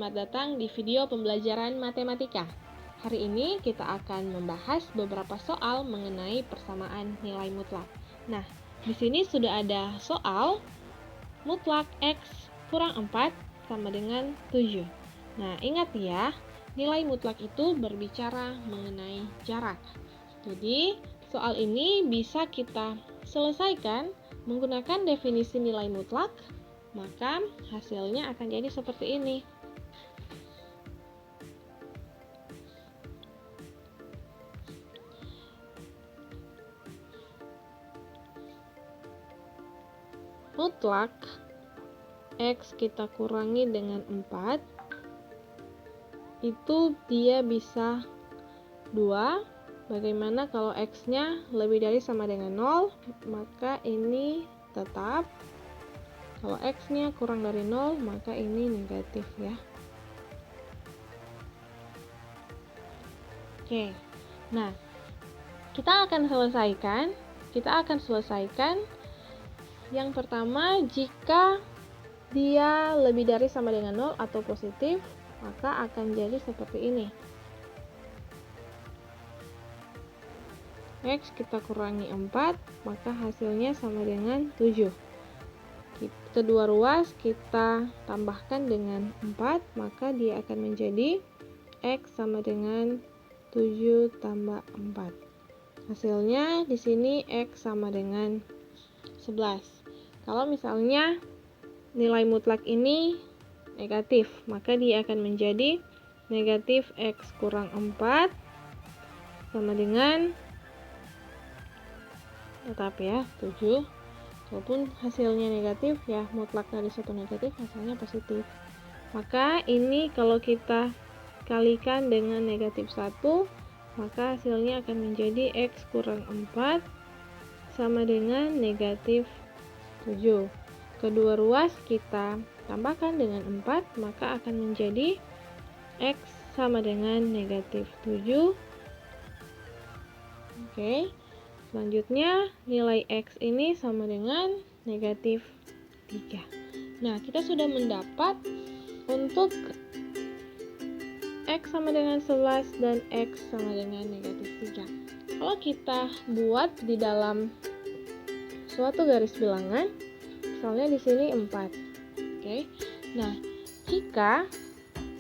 selamat datang di video pembelajaran matematika. Hari ini kita akan membahas beberapa soal mengenai persamaan nilai mutlak. Nah, di sini sudah ada soal mutlak X kurang 4 sama dengan 7. Nah, ingat ya, nilai mutlak itu berbicara mengenai jarak. Jadi, soal ini bisa kita selesaikan menggunakan definisi nilai mutlak, maka hasilnya akan jadi seperti ini. Mutlak X kita kurangi dengan 4, itu dia bisa 2. Bagaimana kalau X-nya lebih dari sama dengan 0, maka ini tetap. Kalau X-nya kurang dari 0, maka ini negatif ya. Oke, nah kita akan selesaikan yang pertama, jika dia lebih dari sama dengan 0 atau positif, maka akan jadi seperti ini. X kita kurangi 4, maka hasilnya sama dengan 7. Kedua ruas kita tambahkan dengan 4, maka dia akan menjadi X sama dengan 7 tambah 4. Hasilnya di sini X sama dengan 11. Kalau misalnya nilai mutlak ini negatif, maka dia akan menjadi negatif X kurang 4 sama dengan tetap ya 7. Walaupun hasilnya negatif ya, mutlak dari suatu negatif hasilnya positif. Maka ini kalau kita kalikan dengan negatif 1, maka hasilnya akan menjadi X kurang 4 sama dengan negatif 7. Kedua ruas kita tambahkan dengan 4, maka akan menjadi X sama dengan negatif 7. Oke. Selanjutnya, nilai X ini sama dengan negatif 3. Nah, kita sudah mendapat untuk X sama dengan 11 dan X sama dengan negatif 3. Kalau kita buat di dalam suatu garis bilangan, misalnya di sini 4. Oke. Nah,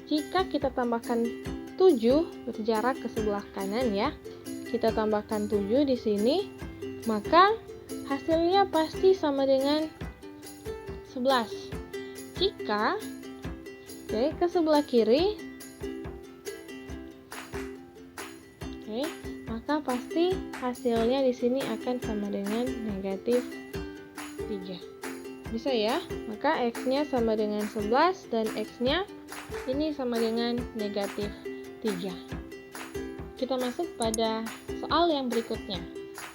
jika kita tambahkan 7 berjarak ke sebelah kanan ya, kita tambahkan 7 di sini, maka hasilnya pasti sama dengan 11. Jika ke sebelah kiri, maka pasti hasilnya di sini akan sama dengan negatif 3. Bisa ya? Maka X-nya sama dengan 11 dan X-nya ini sama dengan negatif 3. Kita masuk pada soal yang berikutnya.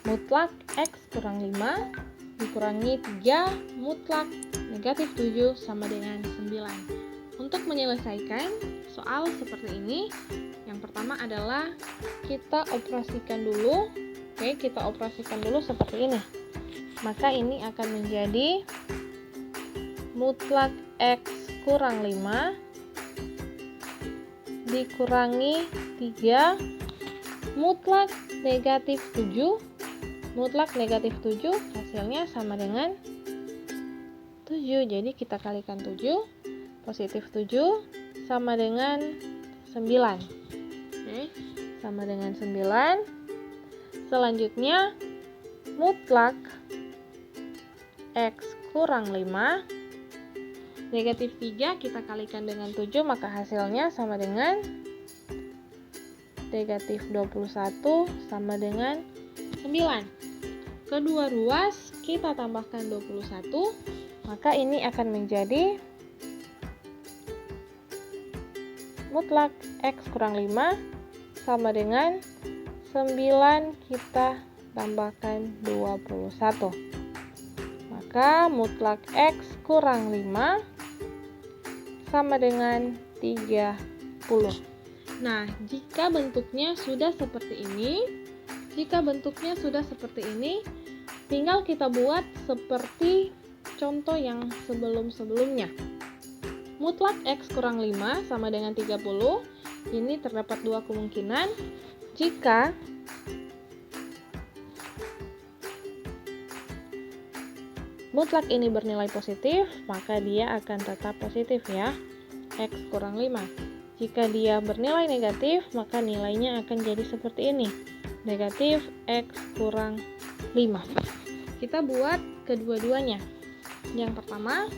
Mutlak X kurang 5 dikurangi 3 mutlak negatif 7 sama dengan 9. Untuk menyelesaikan soal seperti ini, yang pertama adalah kita operasikan dulu. Kita operasikan dulu seperti ini. Maka ini akan menjadi mutlak X kurang 5 dikurangi 3 mutlak negatif 7. Mutlak negatif 7 hasilnya sama dengan 7. Jadi kita kalikan 7, positif 7 sama dengan 9. Sama dengan 9. Selanjutnya, mutlak X kurang 5 negatif 3 kita kalikan dengan 7, maka hasilnya sama dengan negatif 21 sama dengan 9. Kedua ruas kita tambahkan 21, maka ini akan menjadi mutlak X kurang 5 sama dengan 9 kita tambahkan 21. Maka mutlak X kurang 5 sama dengan 30. Nah, jika bentuknya sudah seperti ini, tinggal kita buat seperti contoh yang sebelum-sebelumnya. mutlak X kurang 5 sama dengan 30. Ini terdapat dua kemungkinan. Jika mutlak ini bernilai positif, maka dia akan tetap positif ya, X kurang 5. Jika dia bernilai negatif, maka nilainya akan jadi seperti ini, negatif X kurang 5. Kita buat kedua-duanya. Yang pertama,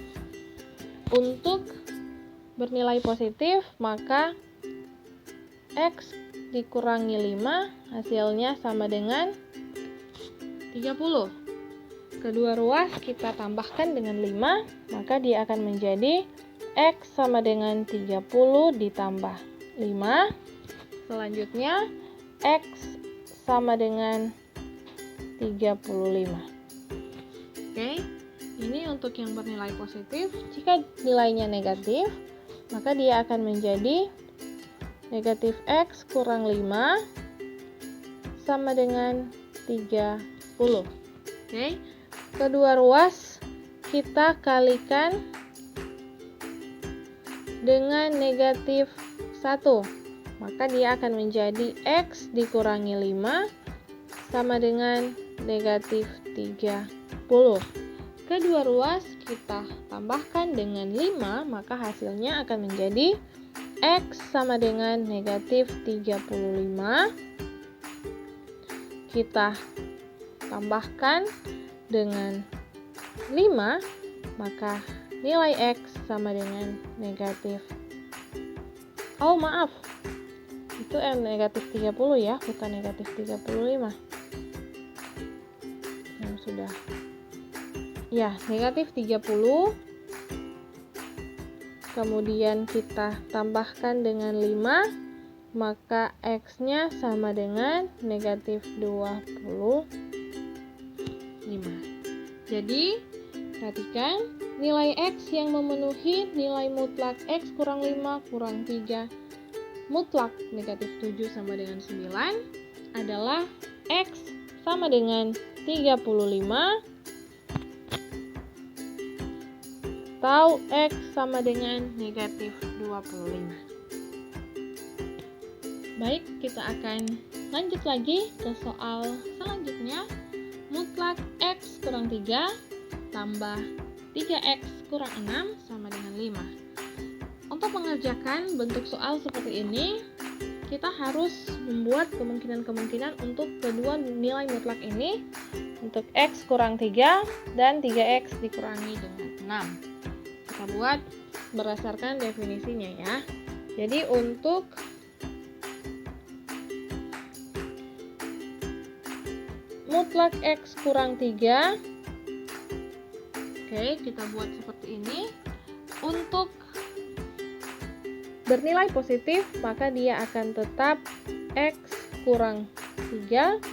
untuk bernilai positif, maka X dikurangi 5 hasilnya sama dengan 30. Kedua ruas kita tambahkan dengan 5, maka dia akan menjadi X sama dengan 30 ditambah 5. Selanjutnya X sama dengan 35. Oke, ini untuk yang bernilai positif. Jika nilainya negatif, maka dia akan menjadi negatif X kurang 5 sama dengan 30. Oke, kedua ruas kita kalikan dengan negatif 1, maka dia akan menjadi X dikurangi 5 sama dengan negatif 30. Kedua ruas kita tambahkan dengan 5, maka hasilnya akan menjadi X sama dengan negatif 35. Kita tambahkan dengan 5, maka nilai X sama dengan negatif. Oh maaf, itu negatif 30 ya, bukan negatif 35. Yang sudah. Ya, negatif 30. Kemudian kita tambahkan dengan 5, maka X-nya sama dengan negatif 25. Jadi, perhatikan nilai X yang memenuhi nilai mutlak X kurang 5 kurang 3 mutlak negatif 7 sama dengan 9 adalah X sama dengan 35 atau X sama dengan negatif 25. Baik, kita akan lanjut lagi ke soal selanjutnya. Mutlak X kurang 3 tambah 3X kurang 6 sama dengan 5. Untuk mengerjakan bentuk soal seperti ini, kita harus membuat kemungkinan-kemungkinan untuk kedua nilai mutlak ini, untuk X kurang 3 dan 3X dikurangi dengan 6. Kita buat berdasarkan definisinya ya. Jadi untuk mutlak X kurang 3, oke, kita buat seperti ini. Untuk bernilai positif, maka dia akan tetap X kurang 3.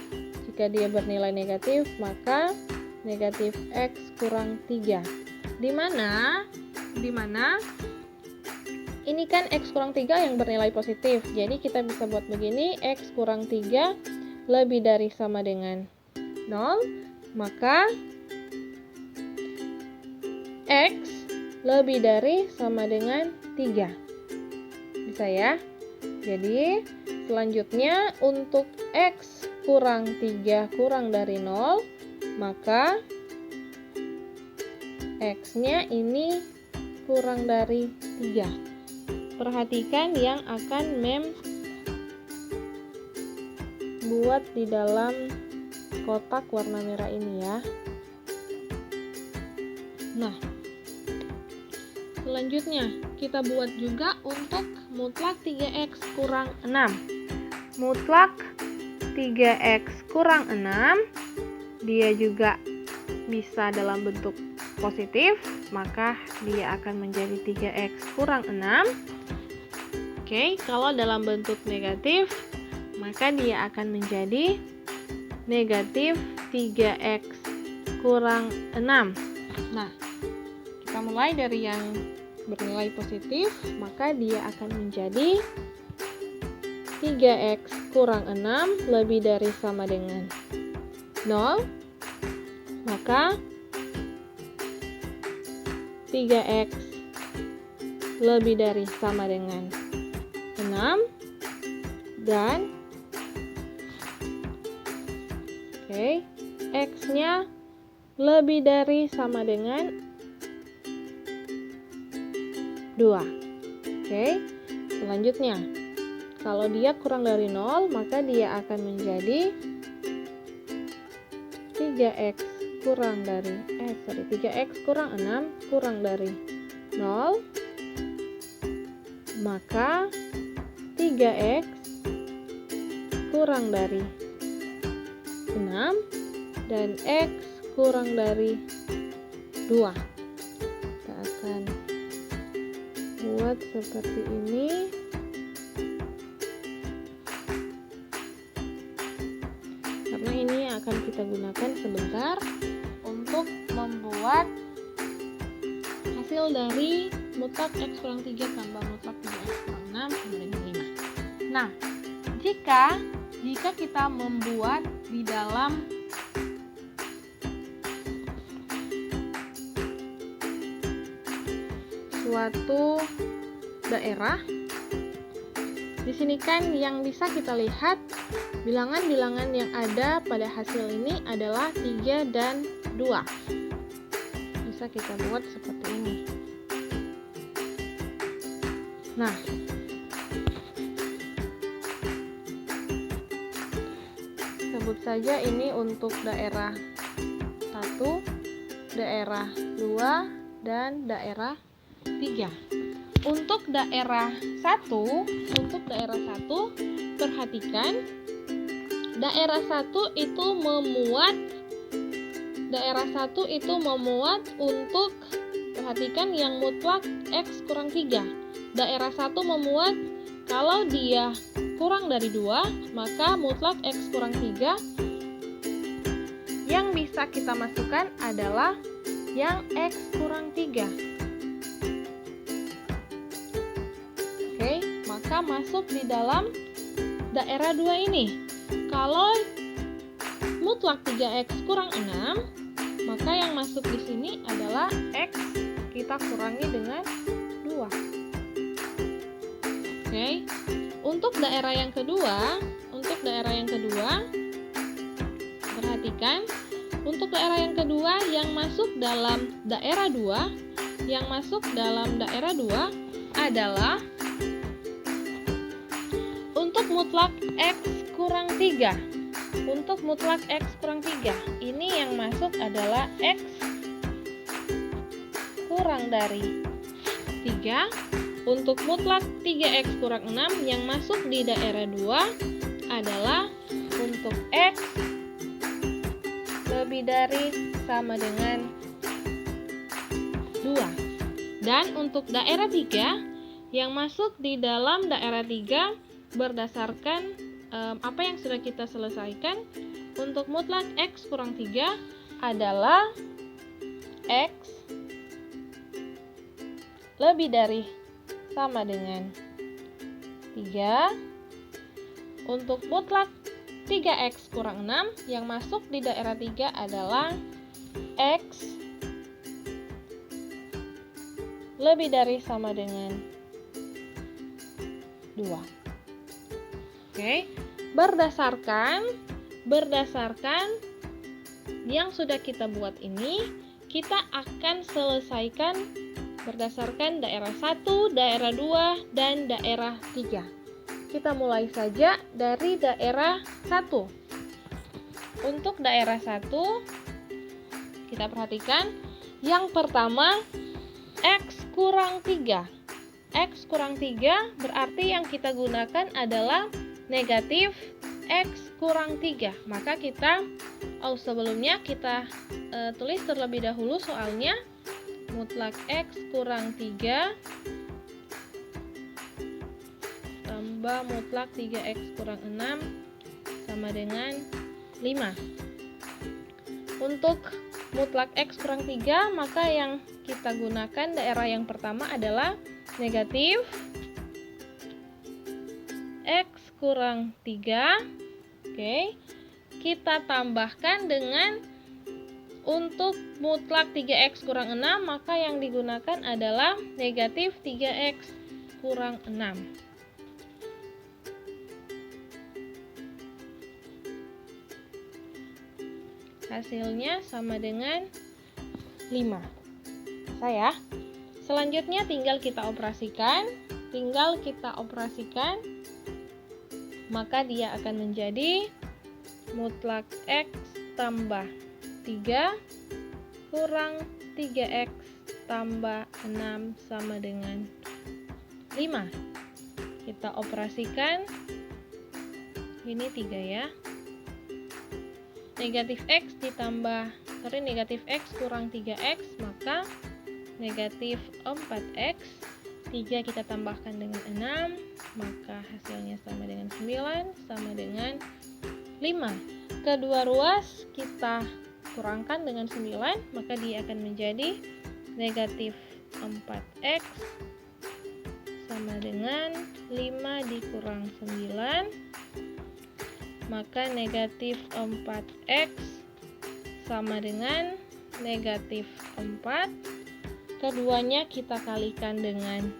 Jika dia bernilai negatif, maka negatif X kurang 3. Di mana ini kan X kurang 3 yang bernilai positif. Jadi kita bisa buat begini, X kurang 3 lebih dari sama dengan 0, maka X lebih dari sama dengan 3. Bisa ya? Jadi selanjutnya untuk X kurang 3 kurang dari 0, maka X-nya ini kurang dari 3. Perhatikan yang akan buat di dalam kotak warna merah ini ya. Nah, selanjutnya kita buat juga untuk mutlak 3X kurang 6. Mutlak 3X kurang 6, dia juga bisa dalam bentuk positif, maka dia akan menjadi 3X kurang 6. Oke, kalau dalam bentuk negatif, maka dia akan menjadi negatif 3X kurang 6. Nah, kita mulai dari yang bernilai positif, maka dia akan menjadi 3X kurang 6 lebih dari sama dengan 0, maka 3X lebih dari sama dengan 6 dan X-nya lebih dari sama dengan 2. Selanjutnya, kalau dia kurang dari 0, maka dia akan menjadi 3x kurang 6 kurang dari 0, maka 3x kurang dari 6 dan x kurang dari 2. Kita akan buat seperti ini. Karena ini akan kita gunakan sebentar untuk membuat hasil dari mutlak X kurang 3 tambah mutlak 3X kurang 6 sama dengan 5. Nah, jika kita membuat di dalam suatu daerah, di sini kan yang bisa kita lihat bilangan-bilangan yang ada pada hasil ini adalah 3 dan 2. Bisa kita buat seperti ini. Nah, sebut saja ini untuk daerah 1, daerah 2, dan daerah 3. Untuk daerah 1, perhatikan daerah 1 itu memuat untuk, perhatikan yang mutlak X kurang 3. Daerah 1 memuat kalau dia kurang dari 2, maka mutlak X kurang 3 yang bisa kita masukkan adalah yang X kurang 3. Maka masuk di dalam daerah 2 ini. Kalau mutlak 3X kurang 6, maka yang masuk di sini adalah X kita kurangi dengan 2. Untuk daerah yang kedua, perhatikan, untuk daerah yang kedua yang masuk dalam daerah 2, adalah untuk mutlak X kurang 3. Untuk mutlak X kurang 3, ini yang masuk adalah X kurang dari 3. Untuk mutlak 3X kurang 6 yang masuk di daerah 2 adalah untuk X lebih dari sama dengan 2. Dan untuk daerah 3 yang masuk di dalam daerah 3 berdasarkan apa yang sudah kita selesaikan, untuk mutlak X kurang 3 adalah X lebih dari sama dengan 3. Untuk mutlak 3X kurang 6 yang masuk di daerah 3 adalah X lebih dari sama dengan 2. Berdasarkan yang sudah kita buat ini, kita akan selesaikan berdasarkan daerah 1, daerah 2, dan daerah 3. Kita mulai saja dari daerah 1. Untuk daerah 1, kita perhatikan yang pertama X kurang 3. X kurang 3 berarti yang kita gunakan adalah negatif X kurang 3. Maka sebelumnya kita tulis terlebih dahulu soalnya. Mutlak X kurang 3 tambah mutlak 3X kurang 6 sama dengan 5. Untuk mutlak X kurang 3, maka yang kita gunakan daerah yang pertama adalah negatif X kurang 3. Kita tambahkan dengan Untuk mutlak 3x kurang 6, maka yang digunakan adalah negatif 3x kurang 6. Hasilnya sama dengan 5. Bisa ya? Selanjutnya tinggal kita operasikan. Maka dia akan menjadi mutlak x tambah 3 kurang 3x tambah 6 sama dengan 5. Kita operasikan. Ini 3 ya. Negatif x kurang 3x, maka negatif 4x. 3 kita tambahkan dengan 6, maka hasilnya sama dengan 9, sama dengan 5. Kedua ruas kita kurangkan dengan 9, maka dia akan menjadi negatif 4x sama dengan 5 dikurang 9, maka negatif 4x sama dengan negatif 4. Keduanya kita kalikan dengan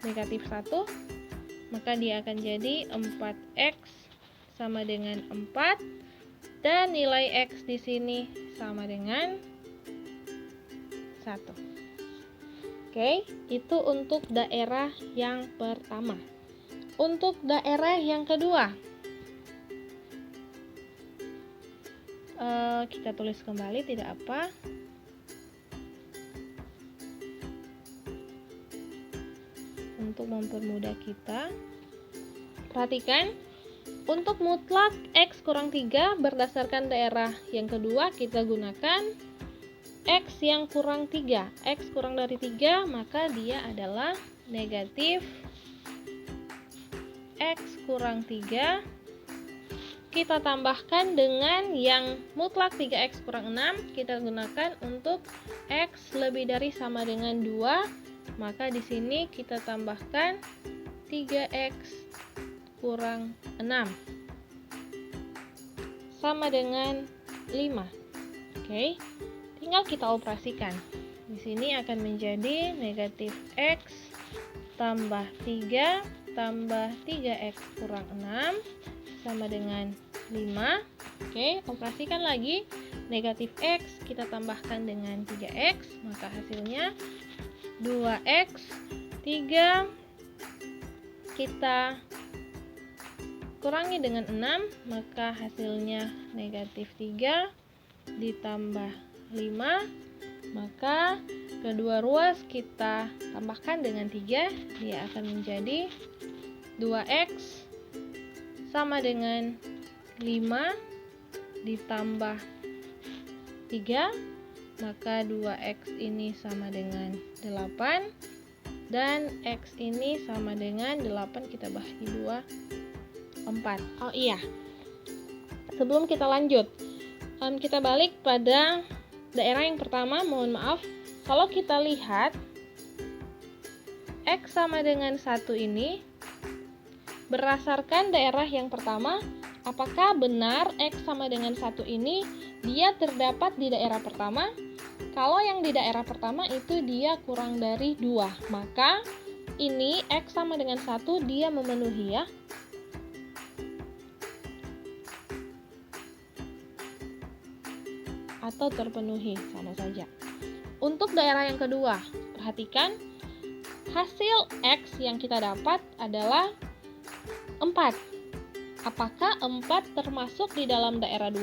negatif 1, maka dia akan jadi 4x sama dengan 4, dan nilai x di sini sama dengan 1. Oke, itu untuk daerah yang pertama. Untuk daerah yang kedua, kita tulis kembali, tidak apa. Untuk mempermudah kita, perhatikan. Untuk mutlak x kurang 3 berdasarkan daerah yang kedua, kita gunakan x yang kurang 3. X kurang dari 3, maka dia adalah negatif x kurang 3. Kita tambahkan dengan yang mutlak 3x kurang 6, kita gunakan untuk x lebih dari sama dengan 2, maka di sini kita tambahkan 3x kurang 6 sama dengan 5. Oke, tinggal kita operasikan. Di sini akan menjadi negatif x tambah 3 tambah 3x kurang 6 sama dengan 5. Oke, operasikan lagi. Negatif x kita tambahkan dengan 3x, maka hasilnya 2x. 3 kita kurangi dengan 6, maka hasilnya negatif 3 ditambah 5, maka kedua ruas kita tambahkan dengan 3, dia akan menjadi 2x sama dengan 5 ditambah 3, maka 2x ini sama dengan 8, dan x ini sama dengan 8, kita bagi 2, 4. Oh iya, sebelum kita lanjut, kita balik pada daerah yang pertama. Mohon maaf, kalau kita lihat x sama dengan 1 ini berdasarkan daerah yang pertama, apakah benar x sama dengan 1 ini dia terdapat di daerah pertama? Kalau yang di daerah pertama itu dia kurang dari 2, maka ini x sama dengan 1 dia memenuhi ya. Atau terpenuhi, sama saja. Untuk daerah yang kedua, perhatikan hasil x yang kita dapat adalah 4. Apakah 4 termasuk di dalam daerah 2?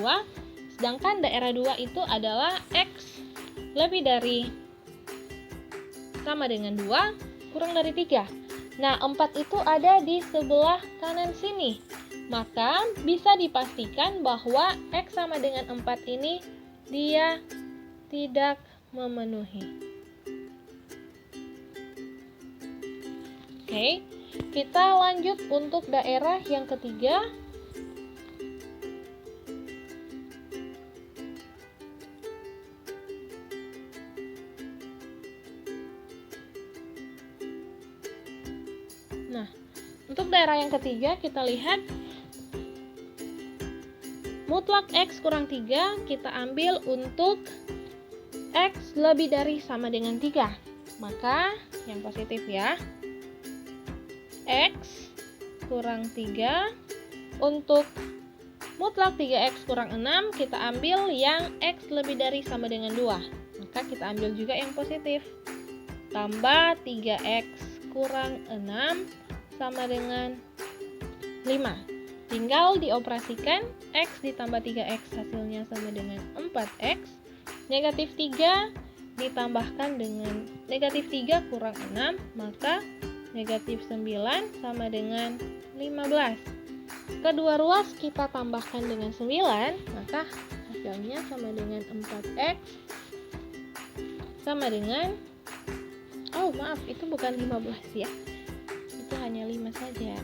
Sedangkan daerah 2 itu adalah x lebih dari sama dengan 2 kurang dari 3. Nah, 4 itu ada di sebelah kanan sini. Maka bisa dipastikan bahwa x sama dengan 4 ini dia tidak memenuhi. Oke, kita lanjut untuk daerah yang ketiga. Nah, untuk daerah yang ketiga kita lihat mutlak X kurang 3 kita ambil untuk X lebih dari sama dengan 3. Maka yang positif ya. X kurang 3 untuk mutlak 3X kurang 6 kita ambil yang X lebih dari sama dengan 2. Maka kita ambil juga yang positif. Tambah 3X kurang 6 sama dengan 5. Tinggal dioperasikan X ditambah 3X hasilnya sama dengan 4X. Negatif 3 ditambahkan dengan negatif 3 kurang 6, maka negatif 9 sama dengan 15. Kedua ruas kita tambahkan dengan 9, maka hasilnya sama dengan 4X sama dengan, oh maaf, itu bukan 15 ya, itu hanya 5 saja.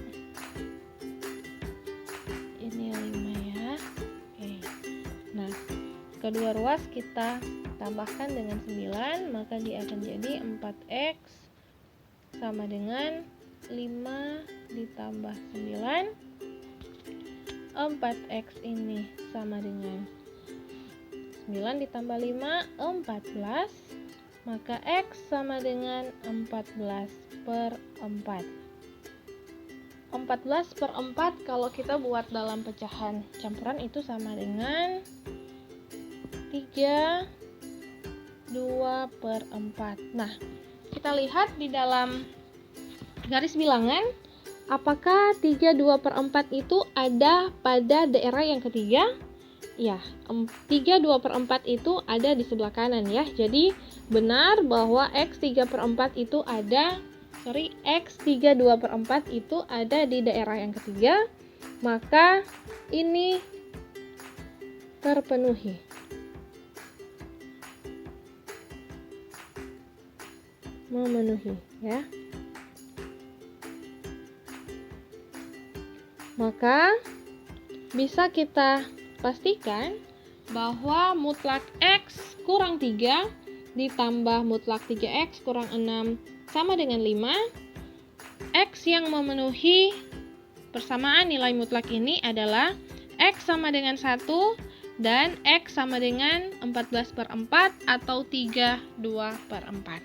Ini 5 ya. Oke. Nah, kedua ruas kita tambahkan dengan 9, maka dia akan jadi 4X sama dengan 5 ditambah 9. 4X ini sama dengan 9 ditambah 5, 14. Maka X sama dengan 14 per 4. 14 per 4 kalau kita buat dalam pecahan campuran itu sama dengan 3, 2 per 4. Nah, kita lihat di dalam garis bilangan, apakah 3, 2 per 4 itu ada pada daerah yang ketiga? Ya, 3, 2 per 4 itu ada di sebelah kanan ya. Jadi, benar bahwa X 3 per 4 itu ada, X 3, 2 per 4 itu ada di daerah yang ketiga. Maka, ini terpenuhi. Memenuhi ya. Maka bisa kita pastikan bahwa mutlak X kurang 3 ditambah mutlak 3X kurang 6 sama dengan 5. X yang memenuhi persamaan nilai mutlak ini adalah X sama dengan 1 dan X sama dengan 14 per 4 atau 3, 2 per 4.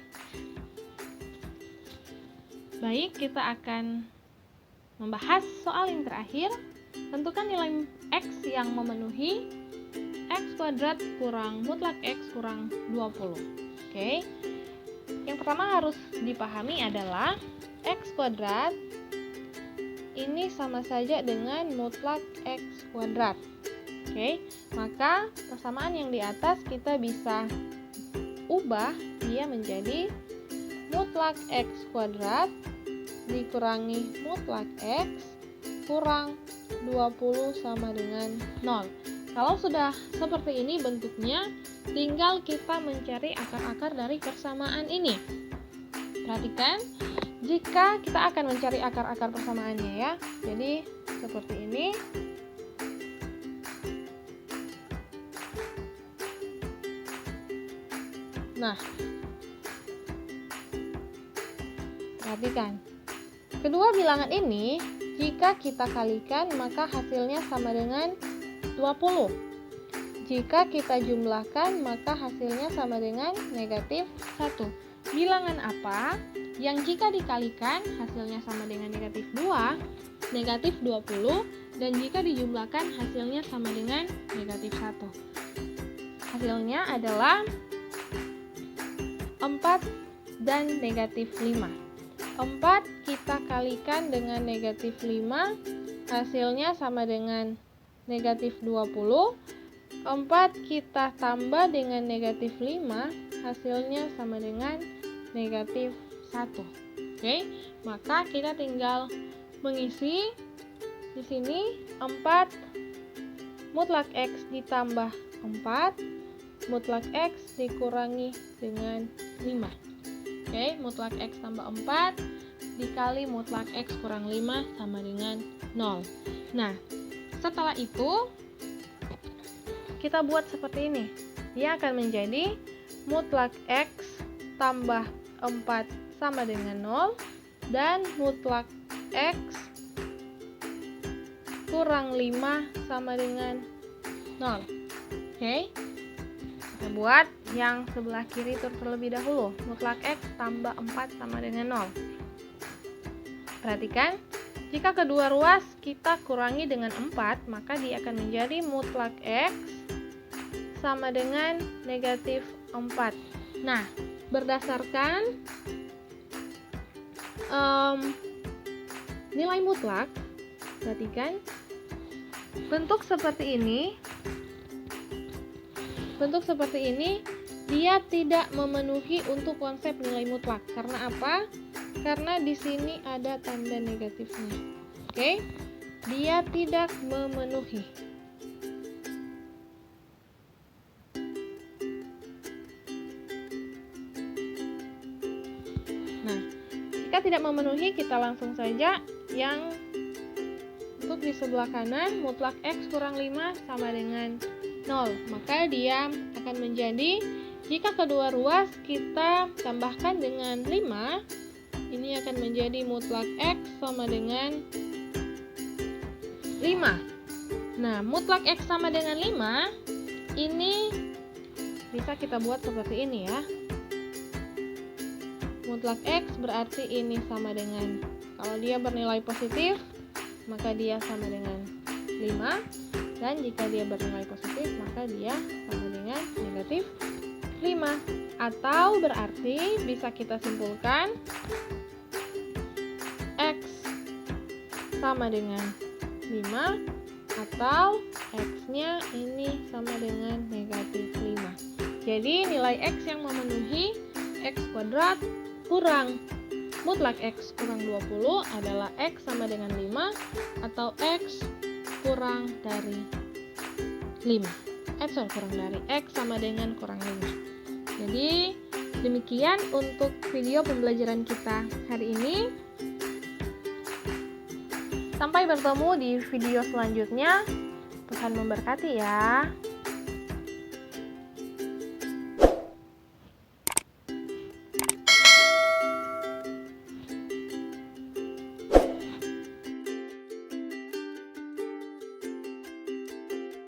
Baik, kita akan membahas soal yang terakhir. Tentukan nilai X yang memenuhi X kuadrat kurang mutlak X kurang 20. Oke. Yang pertama harus dipahami adalah X kuadrat ini sama saja dengan mutlak X kuadrat. Oke. Maka persamaan yang di atas kita bisa ubah dia menjadi mutlak X kuadrat dikurangi mutlak X kurang 20 sama dengan 0. Kalau sudah seperti ini bentuknya, tinggal kita mencari akar-akar dari persamaan ini. Perhatikan, jika kita akan mencari akar-akar persamaannya ya. Jadi seperti ini. Nah, perhatikan. Kedua bilangan ini, jika kita kalikan maka hasilnya sama dengan 20. Jika kita jumlahkan maka hasilnya sama dengan negatif 1. Bilangan apa yang jika dikalikan hasilnya sama dengan negatif 2, negatif 20, dan jika dijumlahkan hasilnya sama dengan negatif 1. Hasilnya adalah 4 dan negatif 5. 4 kita kalikan dengan negatif 5, hasilnya sama dengan negatif 20. 4 kita tambah dengan negatif 5, hasilnya sama dengan negatif 1. Oke, maka kita tinggal mengisi di sini 4 mutlak X ditambah 4, mutlak X dikurangi dengan 5. Oke, mutlak X tambah 4 dikali mutlak X kurang 5 sama dengan 0. Nah, setelah itu kita buat seperti ini. Dia akan menjadi mutlak X tambah 4 sama dengan 0 dan mutlak X kurang 5 sama dengan 0. Oke. Kita buat yang sebelah kiri terlebih dahulu. Mutlak X tambah 4 sama dengan 0. Perhatikan, jika kedua ruas kita kurangi dengan 4, maka dia akan menjadi mutlak X sama dengan negatif 4. Nah, berdasarkan nilai mutlak, perhatikan, bentuk seperti ini dia tidak memenuhi untuk konsep nilai mutlak. Karena apa? Karena di sini ada tanda negatifnya. Oke? Dia tidak memenuhi. Nah, jika tidak memenuhi, kita langsung saja yang untuk di sebelah kanan, mutlak X kurang 5 sama dengan 0. Maka dia akan menjadi, jika kedua ruas kita tambahkan dengan 5, ini akan menjadi mutlak X sama dengan 5. Nah, mutlak X sama dengan 5, ini bisa kita buat seperti ini ya. Mutlak X berarti ini sama dengan, kalau dia bernilai positif, maka dia sama dengan 5. Dan jika dia bernilai positif, maka dia sama dengan negatif 5. Atau berarti bisa kita simpulkan X sama dengan 5 atau X-nya ini sama dengan negatif 5. Jadi nilai X yang memenuhi X kuadrat kurang mutlak X kurang 20 adalah X sama dengan 5 atau X kurang dari 5. Kurang dari X sama dengan kurang 5. Jadi demikian untuk video pembelajaran kita hari ini. Sampai bertemu di video selanjutnya. Tuhan memberkati ya.